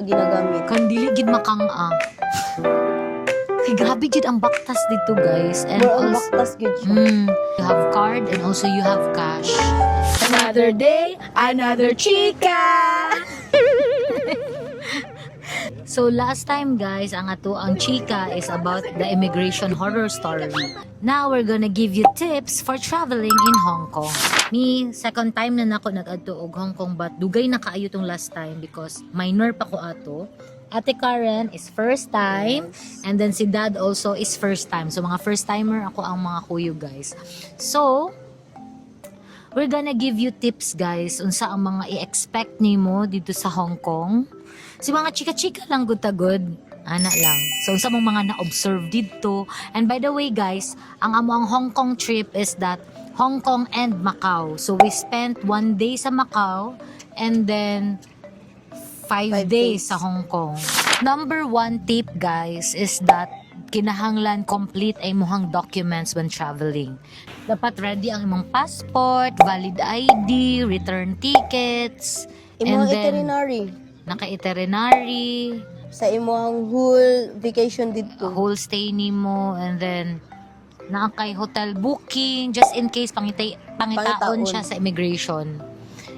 ginagamit. Kandili gid makang-a. Kay grabe gid ang baktas dito, guys. And More on also, baktas gid siya. you have card and also you have cash. Another day, another chika! So last time, guys, ang ato ang chika is about the immigration horror story. Now we're gonna give you tips for traveling in Hong Kong. Me, second time na nako nag-adto og Hong Kong, but dugay na kaayo tong last time because minor pa ko ato. Ate Karen is first time, and then si Dad also is first time. So mga first timer ako ang mga kuyo, guys. So we're gonna give you tips, guys, unsa ang mga i-expect nimo dito sa Hong Kong. Si mga chika-chika lang good-tagod, ana lang. So sa mga na-observe dito. And by the way, guys, ang among Hong Kong trip is that Hong Kong and Macau. So we spent 1 day sa Macau and then 5 days sa Hong Kong. Number 1 tip, guys, is that kinahanglan complete ay muhang documents when traveling. Dapat ready ang imong passport, valid ID, return tickets, Imong and then itinerary naka-itinerary, sa imong whole vacation dito. whole stay nimo, and then kay hotel booking just in case pangitaon Pangitaon. siya sa immigration.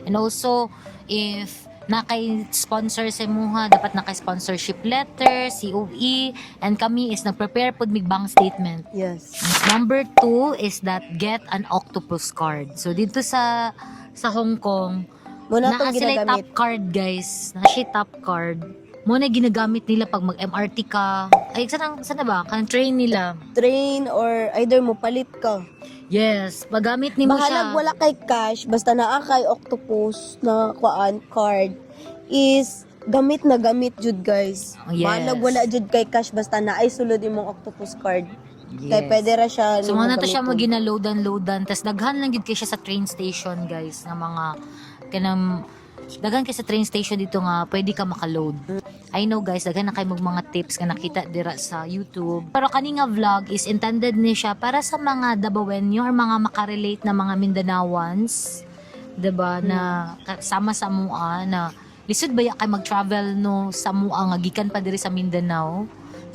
And also if nakay sponsor sa imuha, dapat nakay sponsorship letter, COE, and kami is nag-prepare pud mig bank statement. Yes. Number 2 is that get an octopus card. So dito sa Hong Kong, Muna naa itong sila top ginagamit. card, guys. Naa siya top card. Muna ginagamit nila pag mag-MRT ka. Ay, saan na ba? Kan train nila. Train or either mo palit ka. Yes, magamit nimo siya. Bahalag wala kay cash, basta naa kay octopus na card is gamit na gamit jud, guys. Oh, yes. Bahalag wala jud kay cash, basta naay sulod imong octopus card. Kay Yes. pwede ra siya. So, nimong muna to siya gamiton. magina-loadan. Tapos, daghan lang yun kayo siya sa train station, guys. Na mga, daghan kayo sa train station dito nga, pwede ka makaload. I know, guys, daghan na kayo mga tips nga nakita dira sa YouTube. Pero kani nga vlog is intended ni siya para sa mga Dabawenyo or mga makarelate na mga Mindanawans. Diba? Na sama sa mua na lisod ba ya kay mag-travel no sa mua nga gikan pa diri sa Mindanao.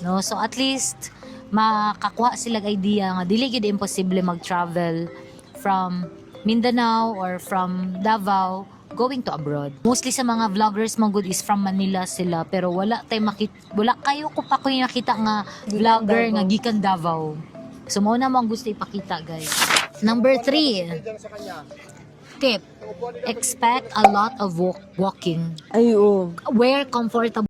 No? So, at least, makakuha sila idea nga dili gid imposible mag-travel from Mindanao or from Davao going to abroad. Mostly sa mga vloggers mga good is from Manila sila, pero wala kayo ko pa ko yung nakita nga vlogger nga gikan Davao. So mo na mo ang gusto ipakita, guys. Number 3 tip, expect a lot of walking. Ay, oo. Wear comfortable